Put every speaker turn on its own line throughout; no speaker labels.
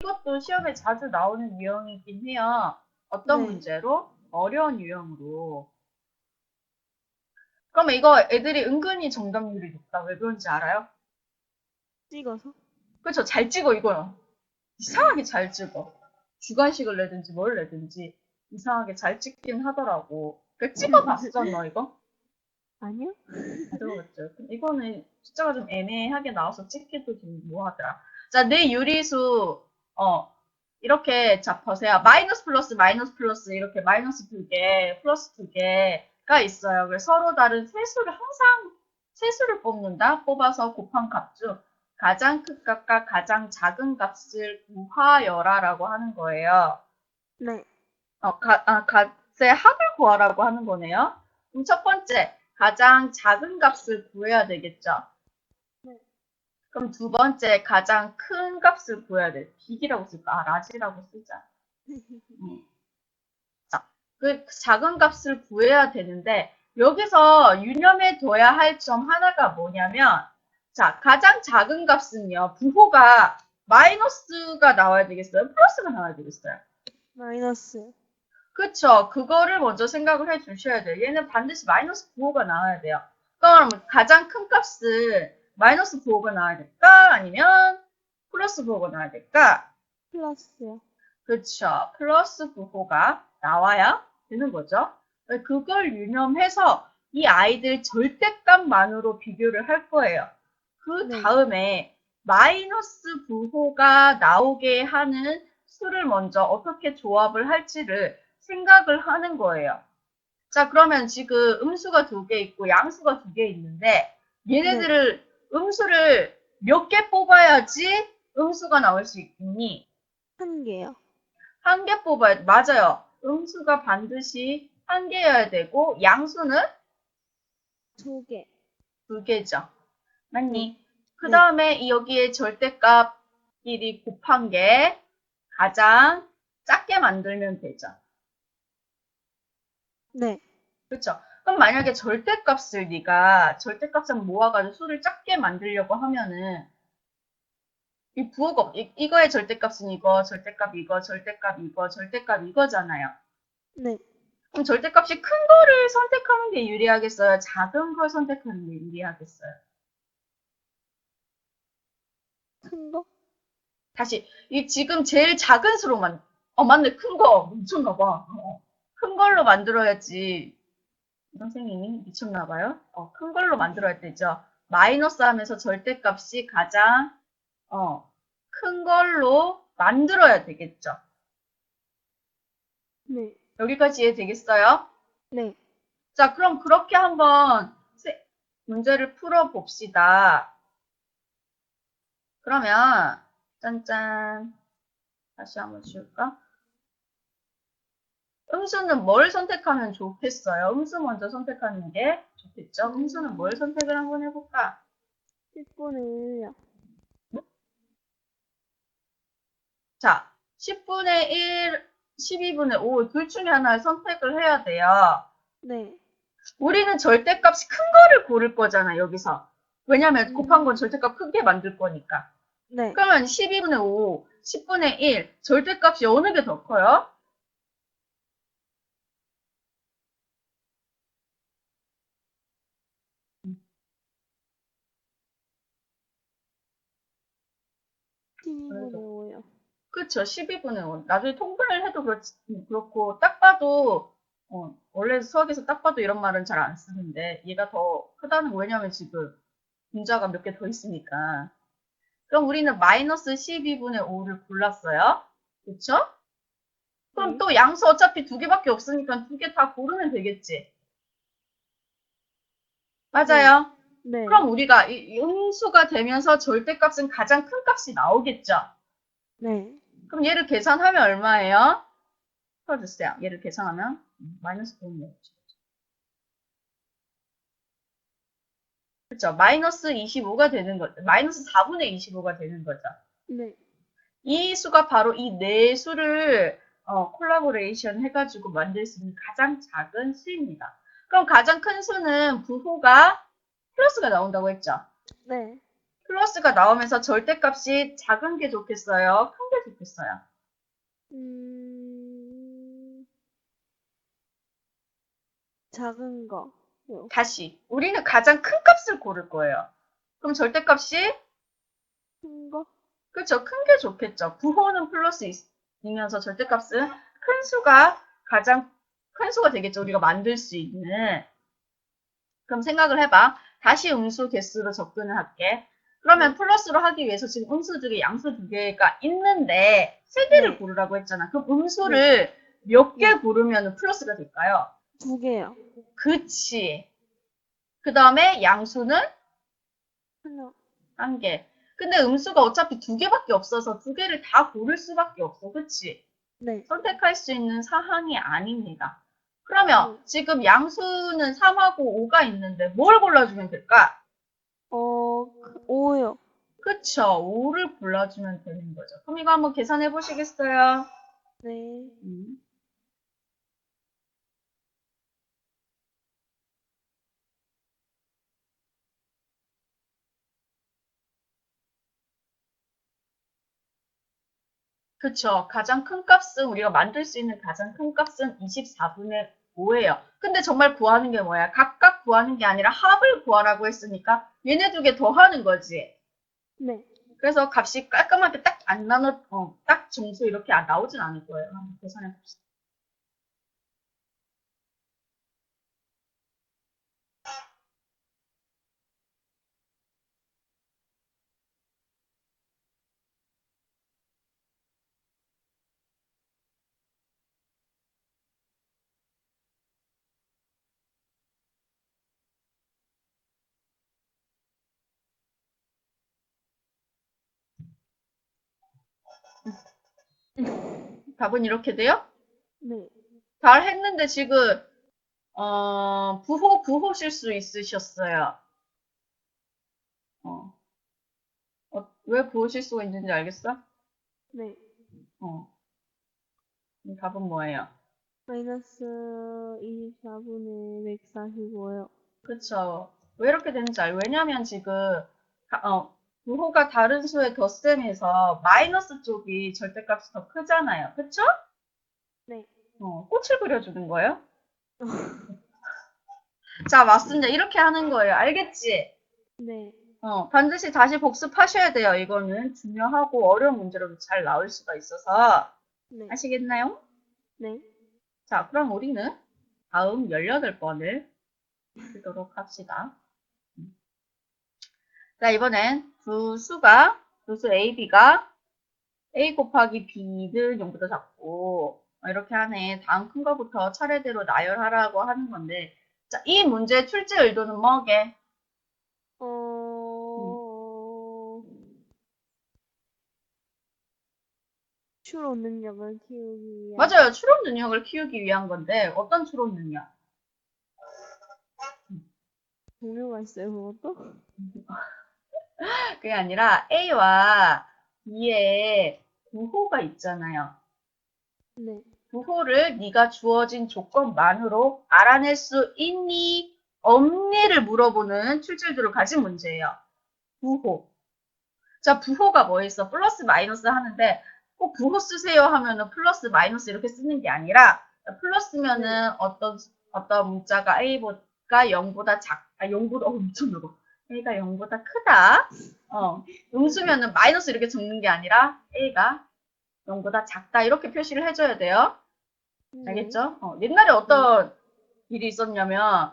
이것도 시험에 자주 나오는 유형이긴 해요. 어떤
네.
문제로? 어려운 유형으로. 그러면 이거 애들이 은근히 정답률이 높다. 왜 그런지 알아요?
찍어서?
그쵸? 잘 찍어, 이거요. 이상하게 잘 찍어. 주관식을 내든지 뭘 내든지 이상하게 잘 찍긴 하더라고. 그 찍어봤어, 너 이거?
아니요?
안 들어봤죠? 이거는 숫자가 좀 애매하게 나와서 찍기도 좀 뭐하더라. 자, 내 유리수, 이렇게 자, 보세요. 마이너스 플러스 마이너스 플러스 이렇게 마이너스 두 개, 플러스 두 개가 있어요. 그래서 서로 다른 세수를 항상 세수를 뽑는다. 뽑아서 곱한 값 중 가장 큰 값과 가장 작은 값을 구하여라라고 하는 거예요.
네.
값의 합을 구하라고 하는 거네요. 그럼 첫 번째, 가장 작은 값을 구해야 되겠죠.
네.
그럼 두 번째, 가장 큰 값을 구해야 돼. 빅이라고 쓸까? 라지라고 쓰자. 자, 그 작은 값을 구해야 되는데, 여기서 유념해 둬야 할 점 하나가 뭐냐면, 자, 가장 작은 값은요, 부호가 마이너스가 나와야 되겠어요? 플러스가 나와야 되겠어요?
마이너스.
그쵸. 그거를 먼저 생각을 해 주셔야 돼요. 얘는 반드시 마이너스 부호가 나와야 돼요. 그럼 가장 큰 값은 마이너스 부호가 나와야 될까? 아니면 플러스 부호가 나와야 될까?
플러스요.
그쵸. 플러스 부호가 나와야 되는 거죠. 그걸 유념해서 이 아이들 절대값만으로 비교를 할 거예요. 그
네.
다음에 마이너스 부호가 나오게 하는 수를 먼저 어떻게 조합을 할지를 생각을 하는 거예요. 자, 그러면 지금 음수가 두 개 있고 양수가 두 개 있는데
네.
얘네들을 음수를 몇 개 뽑아야지 음수가 나올 수 있니?
한 개요.
한 개 뽑아야, 맞아요. 음수가 반드시 한 개여야 되고, 양수는
두 개.
두 개죠.
네.
맞니? 그
네.
다음에 여기에 절대값끼리 곱한 게 가장 작게 만들면 되죠.
네.
그렇죠? 그럼 만약에 절대값을 네가 절대값을 모아가지고 수를 작게 만들려고 하면은 이 부호가 이거의 절대값은 이거, 절대값 이거, 절대값 이거, 절대값 이거잖아요.
네.
그럼 절대값이 큰 거를 선택하는 게 유리하겠어요? 작은 걸 선택하는 게 유리하겠어요?
큰 거?
다시, 이 지금 제일 작은 수로만, 맞네, 큰 거. 미쳤나 봐. 큰 걸로 만들어야지. 선생님이 미쳤나 봐요. 큰 걸로 만들어야 되죠. 마이너스 하면서 절대값이 가장, 큰 걸로 만들어야 되겠죠.
네.
여기까지 이해되겠어요?
네.
자, 그럼 그렇게 한번 문제를 풀어봅시다. 그러면 짠짠 다시 한번 지울까? 음수는 뭘 선택하면 좋겠어요? 음수 먼저 선택하는 게 좋겠죠? 음수는 뭘 선택을 한번 해볼까?
10분의 1요.
자, 10분의 1, 12분의 5, 둘 중에 하나를 선택을 해야 돼요.
네.
우리는 절대값이 큰 거를 고를 거잖아, 여기서. 왜냐면 곱한 건 절대값 크게 만들 거니까.
네.
그러면 12분의 5, 10분의 1, 절대값이 어느 게 더 커요?
12분의 5요.
그쵸, 12분의 5. 나중에 통분을 해도 그렇고, 딱 봐도, 원래 수학에서 딱 봐도 이런 말은 잘 안 쓰는데, 얘가 더 크다는 거, 왜냐면 지금 분자가 몇 개 더 있으니까. 그럼 우리는 마이너스 12분의 5를 골랐어요. 그쵸? 그럼
네.
또 양수 어차피 두 개밖에 없으니까 두 개 다 고르면 되겠지.
네.
맞아요.
네.
그럼 우리가 이 음수가 되면서 절대값은 가장 큰 값이 나오겠죠.
네.
그럼 얘를 계산하면 얼마예요? 풀어주세요. 얘를 계산하면 마이너스 9이 그렇죠. 마이너스 25가 되는 거죠. 마이너스 4분의 25가 되는 거죠.
네.
이 수가 바로 이 네 수를 콜라보레이션 해가지고 만들 수 있는 가장 작은 수입니다. 그럼 가장 큰 수는 부호가 플러스가 나온다고 했죠.
네.
플러스가 나오면서 절대값이 작은 게 좋겠어요? 큰 게 좋겠어요?
작은 거요.
다시. 우리는 가장 큰 값을 고를 거예요. 그럼 절대값이
큰 거?
그쵸. 큰 게 좋겠죠. 부호는 플러스이면서 절대값은 큰 수가 가장 큰 수가 되겠죠. 우리가 만들 수 있는. 그럼 생각을 해봐. 다시 음수 개수로 접근을 할게. 그러면 플러스로 하기 위해서 지금 음수 두 개, 양수 두 개가 있는데 세 개를
네.
고르라고 했잖아. 그럼 음수를 몇 개
네.
고르면 플러스가 될까요?
2개요.
그치. 그 다음에 양수는
하나.
한 개. 근데 음수가 어차피 두 개밖에 없어서 두 개를 다 고를 수밖에 없어. 그치?
네.
선택할 수 있는 사항이 아닙니다. 그러면
네.
지금 양수는 3하고 5가 있는데 뭘 골라주면 될까?
5요.
그쵸. 5를 골라주면 되는 거죠. 그럼 이거 한번 계산해 보시겠어요?
네.
음. 그쵸. 가장 큰 값은 우리가 만들 수 있는 가장 큰 값은 24분의 5예요. 근데 정말 구하는 게 뭐야? 각각 구하는 게 아니라 합을 구하라고 했으니까 얘네 두 개 더하는 거지.
네.
그래서 값이 깔끔하게 딱 안 나눠, 딱 점수 이렇게 나오진 않을 거예요. 한번 계산해 봅시다. 답은 이렇게 돼요?
네.
잘 했는데 지금, 부호 실수 있으셨어요. 어, 왜 부호 실수가 있는지 알겠어?
네.
어, 답은 뭐예요?
마이너스 24분의 145요.
그쵸. 왜 이렇게 되는지 왜냐면 지금, 부호가 다른 수의 덧셈에서 마이너스 쪽이 절대값이 더 크잖아요. 그쵸?
네.
꽃을 그려주는 거예요? 자, 맞습니다. 이렇게 하는 거예요. 알겠지?
네.
반드시 다시 복습하셔야 돼요. 이거는 중요하고 어려운 문제로도 잘 나올 수가 있어서.
네.
아시겠나요?
네.
자, 그럼 우리는 다음 18번을 풀도록 합시다. 자, 이번엔 두 수 A, B가 A 곱하기 B는 0보다 작고, 이렇게 하네. 다음 큰 거부터 차례대로 나열하라고 하는 건데, 자, 이 문제의 출제 의도는 뭐게? 음,
추론 능력을 키우기 위한
맞아요. 추론 능력을 키우기 위한 건데, 어떤 추론 능력?
동료가 있어요, 그것도?
그게 아니라 A와 B의 부호가 있잖아요.
네.
부호를 네가 주어진 조건만으로 알아낼 수 있니? 없니를 물어보는 출제율을 가진 문제예요. 부호. 자, 부호가 뭐 있어? 플러스 마이너스 하는데 꼭 부호 쓰세요 하면은 플러스 마이너스 이렇게 쓰는 게 아니라 플러스면은 어떤 문자가 A가 0보다 0보다 엄청 넓어. A가 0보다 크다. 음수면은 마이너스 이렇게 적는 게 아니라 A가 0보다 작다 이렇게 표시를 해줘야 돼요.
네.
알겠죠? 옛날에 어떤 일이 있었냐면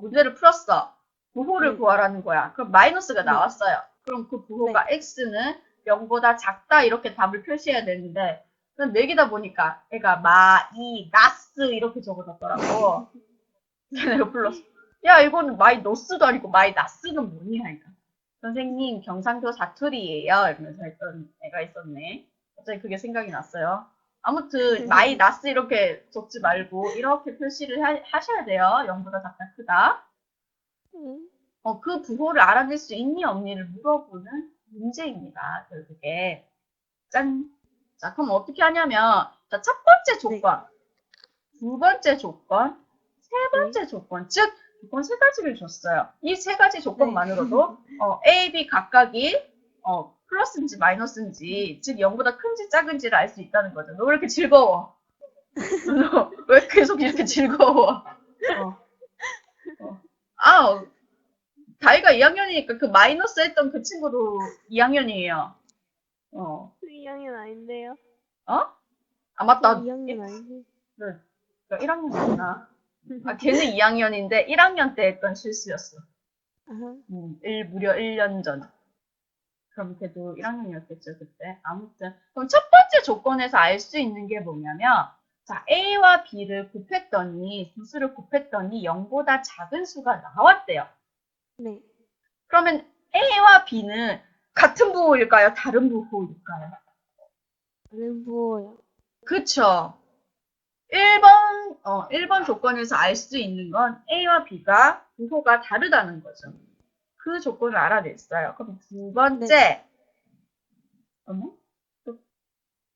문제를 풀었어. 부호를
네.
구하라는 거야. 그럼 마이너스가
네.
나왔어요. 그럼 그 부호가
네.
x는 0보다 작다 이렇게 답을 표시해야 되는데 그럼 내기다 보니까 애가 마이너스 이렇게 적어놨더라고. 내가 불렀어. 야 이거는 마이너스도 아니고 마이너스는 뭐니 하니까 선생님 경상도 사투리예요 이러면서 했던 애가 있었네. 갑자기 그게 생각이 났어요. 아무튼 마이너스 이렇게 적지 말고 이렇게 표시를 하셔야 돼요. 0보다 작다 크다. 그 부호를 알아낼 수 있니 없니를 물어보는 문제입니다. 결국에. 짠. 자, 그럼 어떻게 하냐면, 첫 번째
네.
조건, 두 번째 조건, 세
네.
번째 조건, 즉, 조건 세 가지를 줬어요. 이 세 가지 조건만으로도 A, B 각각이 플러스인지 마이너스인지, 즉 0보다 큰지 작은지를 알 수 있다는 거죠. 너 왜 이렇게 즐거워? 너 왜 계속 이렇게 즐거워? 다이가 2학년이니까 그 마이너스 했던 그 친구도 2학년이에요.
2학년 아닌데요?
아, 맞다.
2학년 아닌데.
네. 1학년이구나. 걔는 2학년인데 1학년 때 했던 실수였어.
아하.
무려 1년 전. 그럼 걔도 1학년이었겠죠, 그때. 아무튼. 그럼 첫 번째 조건에서 알 수 있는 게 뭐냐면, 자, A와 B를 곱했더니, 두 수를 곱했더니 0보다 작은 수가 나왔대요.
네.
그러면 A와 B는 같은 부호일까요? 다른 부호일까요?
다른 부호요.
그쵸. 1번 조건에서 알 수 있는 건 A와 B가 부호가 다르다는 거죠. 그 조건을 알아냈어요. 그럼 두 번째, 어머? 또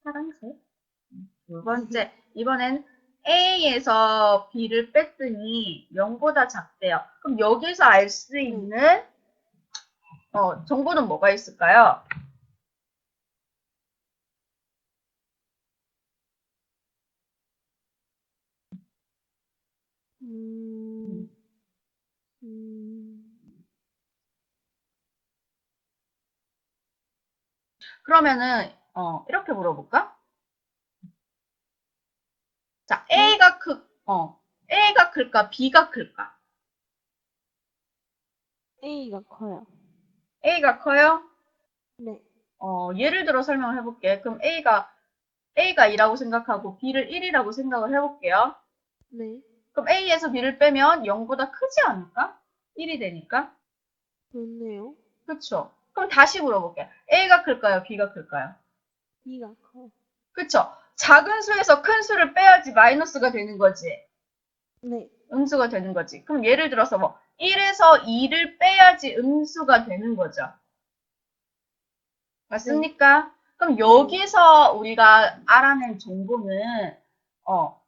파란색? 두 번째, 이번엔 A에서 B를 뺐더니 0보다 작대요. 그럼 여기서 알 수 있는 정보는 뭐가 있을까요?
음, 음,
그러면은 이렇게 물어볼까? 자,
네?
A가 클까? B가 클까?
A가 커요.
A가 커요?
네.
예를 들어 설명을 해볼게. 그럼 A가 2라고 생각하고 B를 1이라고 생각을 해볼게요.
네.
그럼 A에서 B를 빼면 0보다 크지 않을까? 1이 되니까.
그렇네요.
그쵸? 그럼 다시 물어볼게. A가 클까요? B가 클까요?
B가 커요.
그쵸? 작은 수에서 큰 수를 빼야지 마이너스가 되는 거지.
네.
음수가 되는 거지. 그럼 예를 들어서 뭐 1에서 2를 빼야지 음수가 되는 거죠. 맞습니까? 그럼 여기서 우리가 알아낸 정보는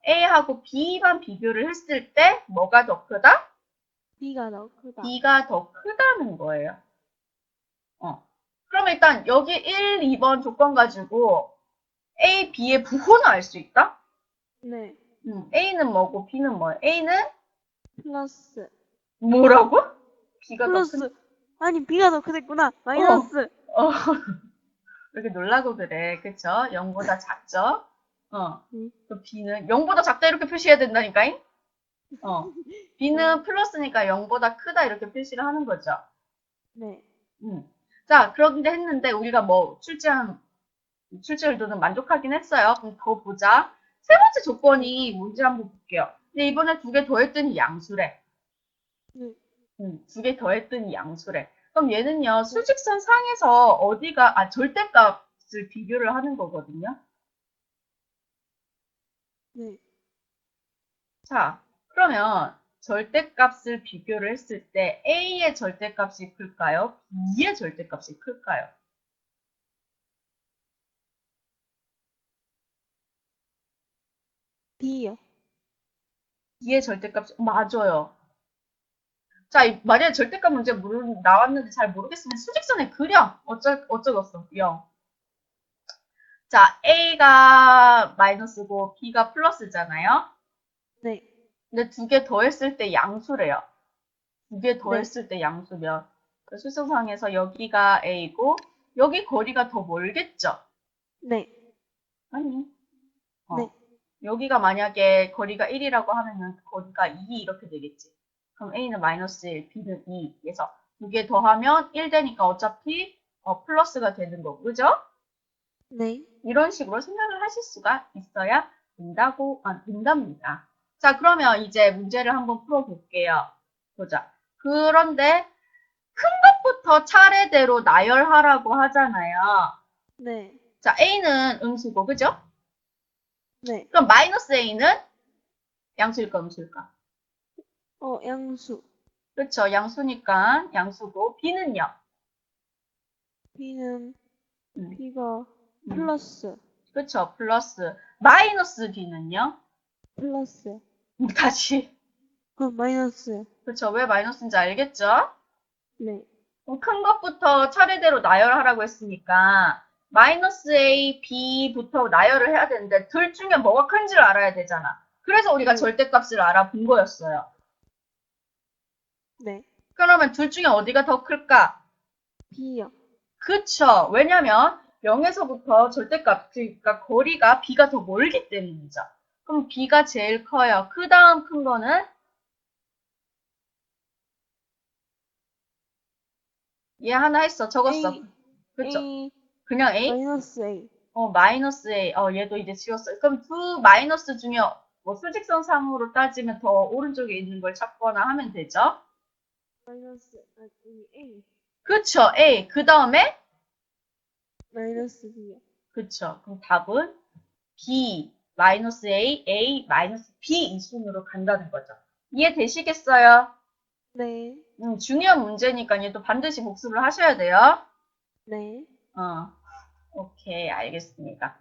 A하고 B만 비교를 했을 때 뭐가 더 크다?
B가 더 크다.
B가 더 크다는 거예요. 그럼 일단 여기 1, 2번 조건 가지고 A, B의 부호는 알 수 있다?
네.
A는 뭐고 B는 뭐예요? A는
플러스.
뭐라고? B가 더 큰?
플러스. 아니, B가 더 크댔구나.
어,
마이너스.
어. 왜 이렇게 놀라고 그래. 그쵸? 0보다 작죠? 그 B는 0보다 작다 이렇게 표시해야 된다니까잉? B는 플러스니까 0보다 크다 이렇게 표시를 하는 거죠.
네.
자, 그런데 했는데 우리가 뭐 출제 의도는 만족하긴 했어요. 그럼 더 보자. 세 번째 조건이 뭔지 한번 볼게요. 근데 이번에 두 개 더했더니 양수래.
네.
두 개 더했더니 양수래. 그럼 얘는요, 수직선 상에서 어디가, 절대값을 비교를 하는 거거든요.
네.
자, 그러면 절대값을 비교를 했을 때 A의 절대값이 클까요? B의 절대값이 클까요?
B요.
B의 절대값이, 맞아요. 자, 만약에 절대값 문제 나왔는데 잘 모르겠으면 수직선에 그려. 어쩌겠어. 0. 자, A가 마이너스고 B가 플러스잖아요.
네.
근데 두 개 더했을 때 양수래요. 두 개
네.
더했을 때 양수면 그 수성상에서 여기가 A고 여기 거리가 더 멀겠죠?
네.
아니.
네.
여기가 만약에 거리가 1이라고 하면은 거리가 2 이렇게 되겠지. 그럼 A는 마이너스 1, B는 2. 그래서 두 개 더하면 1 되니까 어차피 플러스가 되는 거고, 그죠?
네.
이런 식으로 생각을 하실 수가 있어야 된답니다. 자, 그러면 이제 문제를 한번 풀어볼게요. 보자. 그런데 큰 것부터 차례대로 나열하라고 하잖아요.
네.
자, A는 음수고, 그죠?
네.
그럼 마이너스 A는 양수일까, 음수일까?
양수.
그렇죠. 양수니까 양수고 B는요.
B는
음,
B가
음.
플러스.
그렇죠. 플러스 마이너스 B는요.
플러스.
다시
그럼 마이너스.
그렇죠. 왜 마이너스인지 알겠죠?
네.
그럼 큰 것부터 차례대로 나열하라고 했으니까 마이너스 A, B부터 나열을 해야 되는데 둘 중에 뭐가 큰지를 알아야 되잖아. 그래서 우리가
네.
절대값을 알아본 거였어요.
네.
그러면 둘 중에 어디가 더 클까?
B요.
그쵸. 왜냐면 0에서부터 절대값, 그러니까 거리가 B가 더 멀기 때문이죠. 그럼 B가 제일 커요. 그 다음 큰 거는 얘 하나 했어. 적었어.
A.
그쵸.
A.
그냥 A?
마이너스 A.
마이너스 A. 얘도 이제 지웠어요. 그럼 두 마이너스 중에 뭐 수직선상으로 따지면 더 오른쪽에 있는 걸 찾거나 하면 되죠.
마이너스, 아니, A.
그쵸. A. 그 다음에?
마이너스 B요.
그쵸. 그럼 답은 B, 마이너스 A, A, 마이너스 B 이 순으로 간다는 거죠. 이해되시겠어요?
네.
중요한 문제니까 얘도 반드시 복습을 하셔야 돼요.
네.
오케이, 알겠습니다.